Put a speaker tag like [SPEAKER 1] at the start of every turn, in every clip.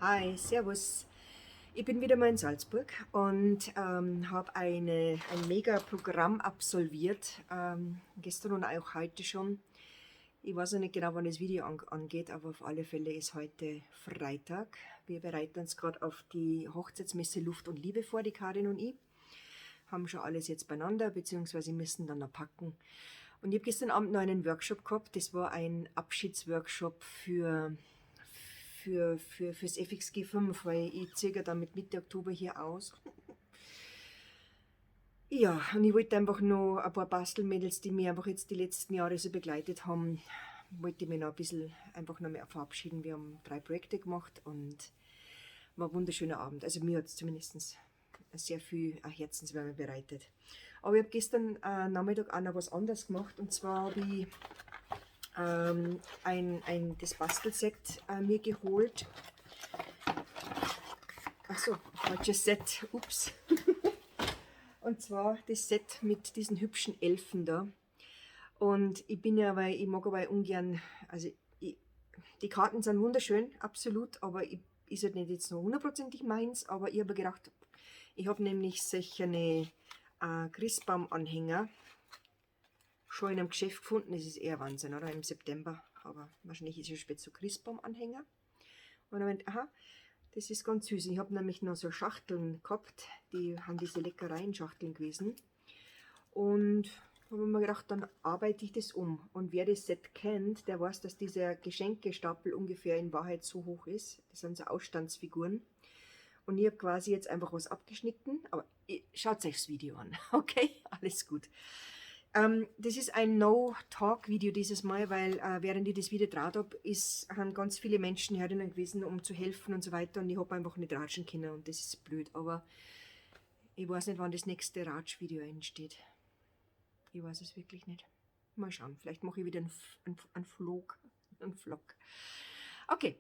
[SPEAKER 1] Hi, Servus. Ich bin wieder mal in Salzburg und habe ein Mega-Programm absolviert, gestern und auch heute schon. Ich weiß noch nicht genau, wann das Video angeht, aber auf alle Fälle ist heute Freitag. Wir bereiten uns gerade auf die Hochzeitsmesse Luft und Liebe vor, die Karin und ich. Haben schon alles jetzt beieinander, beziehungsweise müssen dann noch packen. Und ich habe gestern Abend noch einen Workshop gehabt. Das war ein Abschiedsworkshop fürs FXG5, weil ich ziehe ja dann mit Mitte Oktober hier aus. Ja, und ich wollte einfach noch ein paar Bastelmädels, die mich einfach jetzt die letzten Jahre so begleitet haben, wollte ich mich noch ein bisschen einfach noch mehr verabschieden. Wir haben 3 Projekte gemacht und war ein wunderschöner Abend. Also mir hat es zumindest sehr viel Herzenswärme bereitet. Aber ich habe gestern Nachmittag auch noch was anderes gemacht, und zwar habe ich das Bastelset mir geholt. Achso, falsches Set, ups. Und zwar das Set mit diesen hübschen Elfen da. Und ich bin ja, weil ich mag aber ungern, also die Karten sind wunderschön, absolut, aber ist halt nicht jetzt noch hundertprozentig meins, aber ich habe gedacht, ich habe nämlich solche Christbaumanhänger schon in einem Geschäft gefunden. Das ist eher Wahnsinn, oder? Im September, aber wahrscheinlich ist es spät so Christbaumanhänger. Und dann meinte, aha, das ist ganz süß. Ich habe nämlich noch so Schachteln gehabt, die haben diese Leckereien-Schachteln gewesen. Und habe mir gedacht, dann arbeite ich das um. Und wer das Set kennt, der weiß, dass dieser Geschenkestapel ungefähr in Wahrheit so hoch ist. Das sind so Ausstandsfiguren. Und ich habe quasi jetzt einfach was abgeschnitten. Aber schaut euch das Video an, okay? Alles gut. Das ist ein No-Talk-Video dieses Mal, weil während ich das Video draht habe, haben ganz viele Menschen herinnen gewesen, um zu helfen und so weiter. Und ich habe einfach nicht ratschen können und das ist blöd. Aber ich weiß nicht, wann das nächste Ratsch-Video entsteht. Ich weiß es wirklich nicht. Mal schauen, vielleicht mache ich wieder einen Vlog. Okay.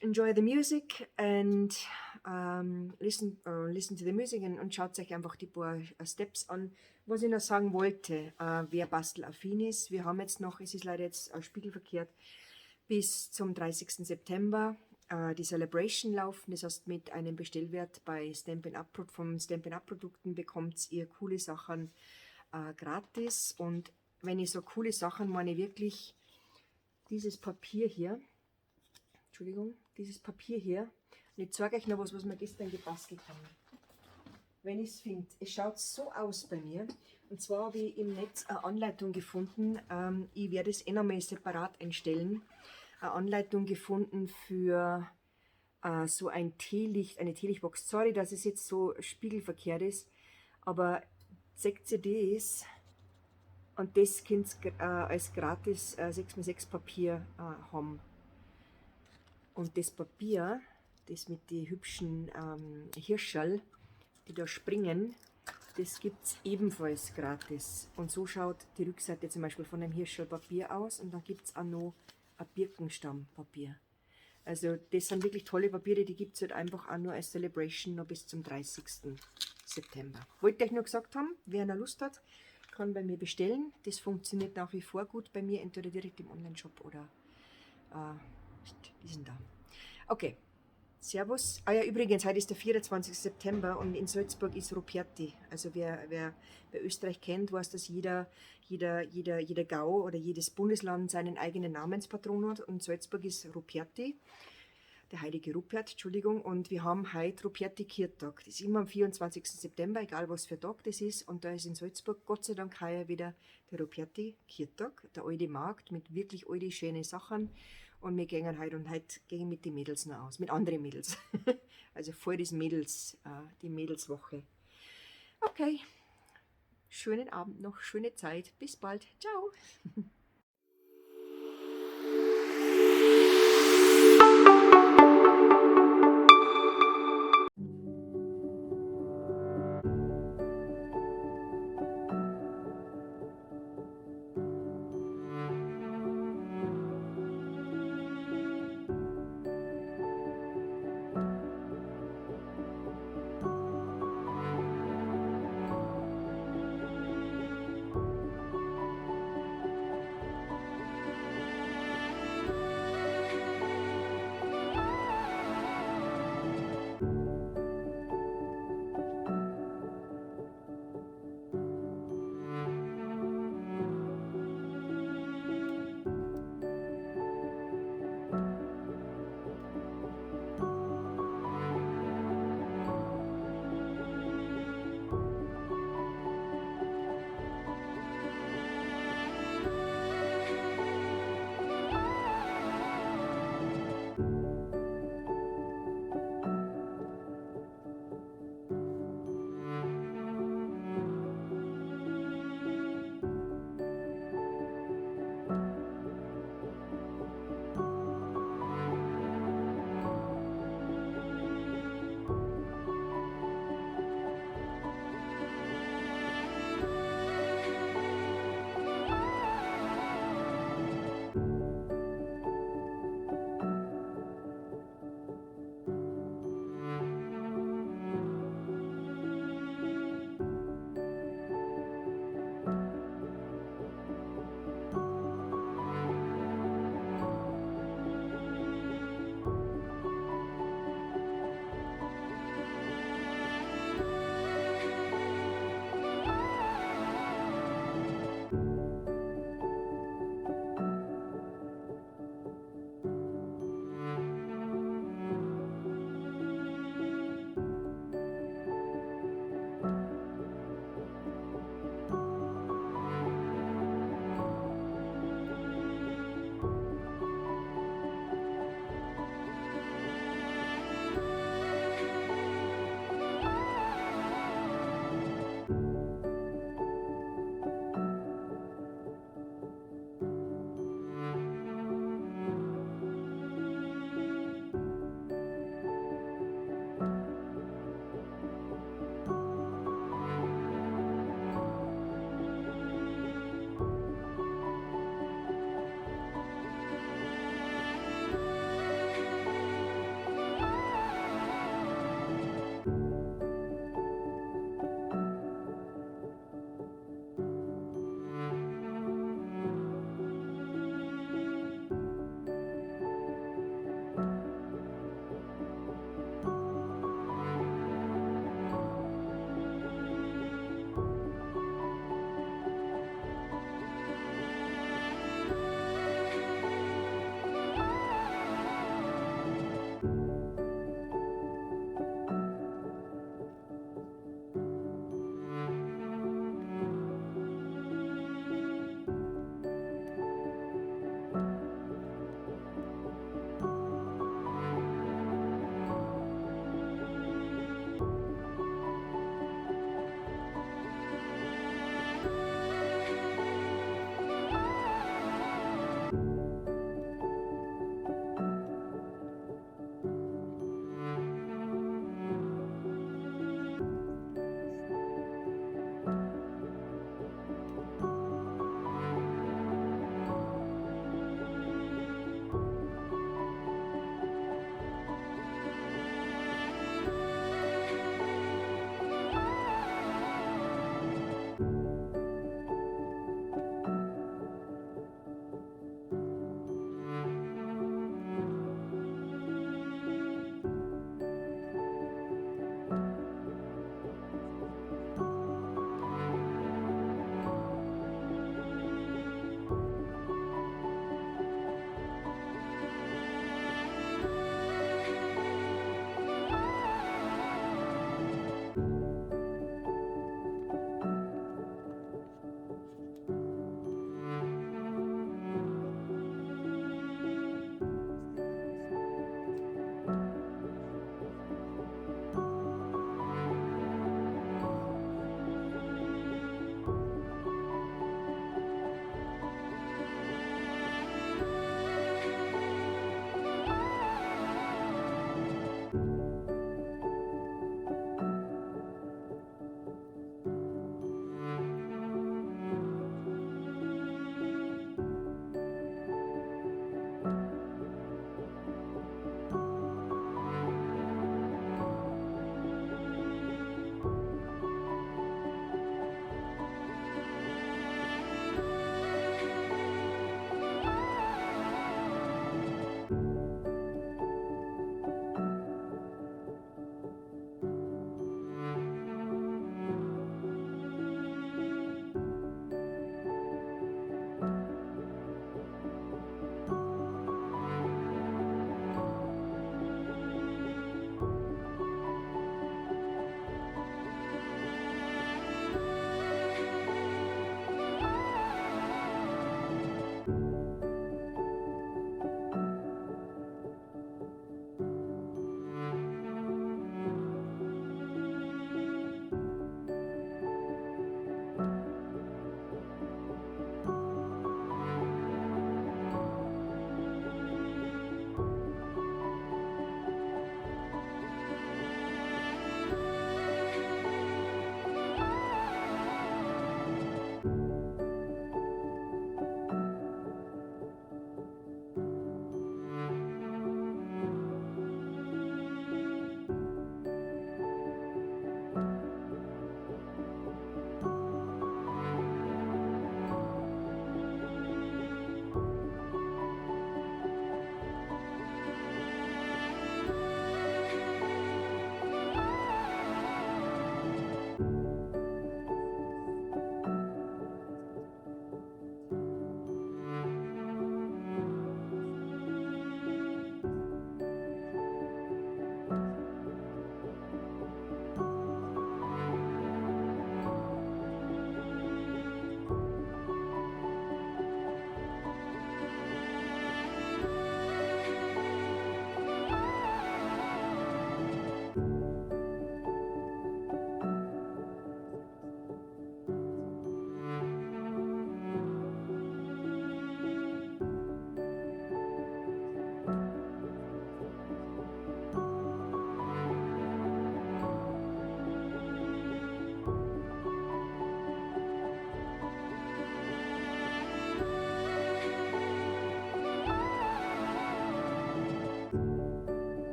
[SPEAKER 1] Enjoy the music and listen to the music und schaut euch einfach die paar Steps an. Was ich noch sagen wollte, wer bastelaffin ist, wir haben jetzt noch, es ist leider jetzt spiegelverkehrt, bis zum 30. September die Celebration laufen. Das heißt, mit einem Bestellwert bei vom Stampin' Up Produkten bekommt ihr coole Sachen gratis. Und wenn ich so coole Sachen meine, wirklich dieses Papier hier, dieses Papier hier. Und ich zeige euch noch was wir gestern gebastelt haben. Wenn ich es finde, es schaut so aus bei mir. Und zwar habe ich im Netz eine Anleitung gefunden. Ich werde es nochmal separat einstellen. Eine Anleitung gefunden für so ein Teelicht, eine Teelichtbox. Sorry, dass es jetzt so spiegelverkehrt ist, aber 6 CDs und das könnt ihr als gratis 6x6 Papier haben. Und das Papier, das mit den hübschen Hirscherl, die da springen, das gibt es ebenfalls gratis. Und so schaut die Rückseite zum Beispiel von einem Hirscherlpapier aus. Und dann gibt es auch noch ein Birkenstammpapier. Also das sind wirklich tolle Papiere, die gibt es halt einfach auch nur als Celebration noch bis zum 30. September. Wollte ich euch nur gesagt haben, wer noch Lust hat, kann bei mir bestellen. Das funktioniert nach wie vor gut bei mir, entweder direkt im Onlineshop oder die sind da. Okay, Servus. Ah ja, übrigens, heute ist der 24. September und in Salzburg ist Ruperti. Also wer bei Österreich kennt, weiß, dass jeder Gau oder jedes Bundesland seinen eigenen Namenspatron hat. Und Salzburg ist Ruperti, der heilige Rupert, Entschuldigung. Und wir haben heute Ruperti-Kirchtag. Das ist immer am 24. September, egal was für Tag das ist. Und da ist in Salzburg Gott sei Dank heuer wieder der Ruperti-Kirchtag, der alte Markt mit wirklich alten, schönen Sachen. Und wir gehen heute gehen mit den Mädels noch aus, mit anderen Mädels. Also voll die Mädelswoche. Okay, schönen Abend noch, schöne Zeit. Bis bald. Ciao.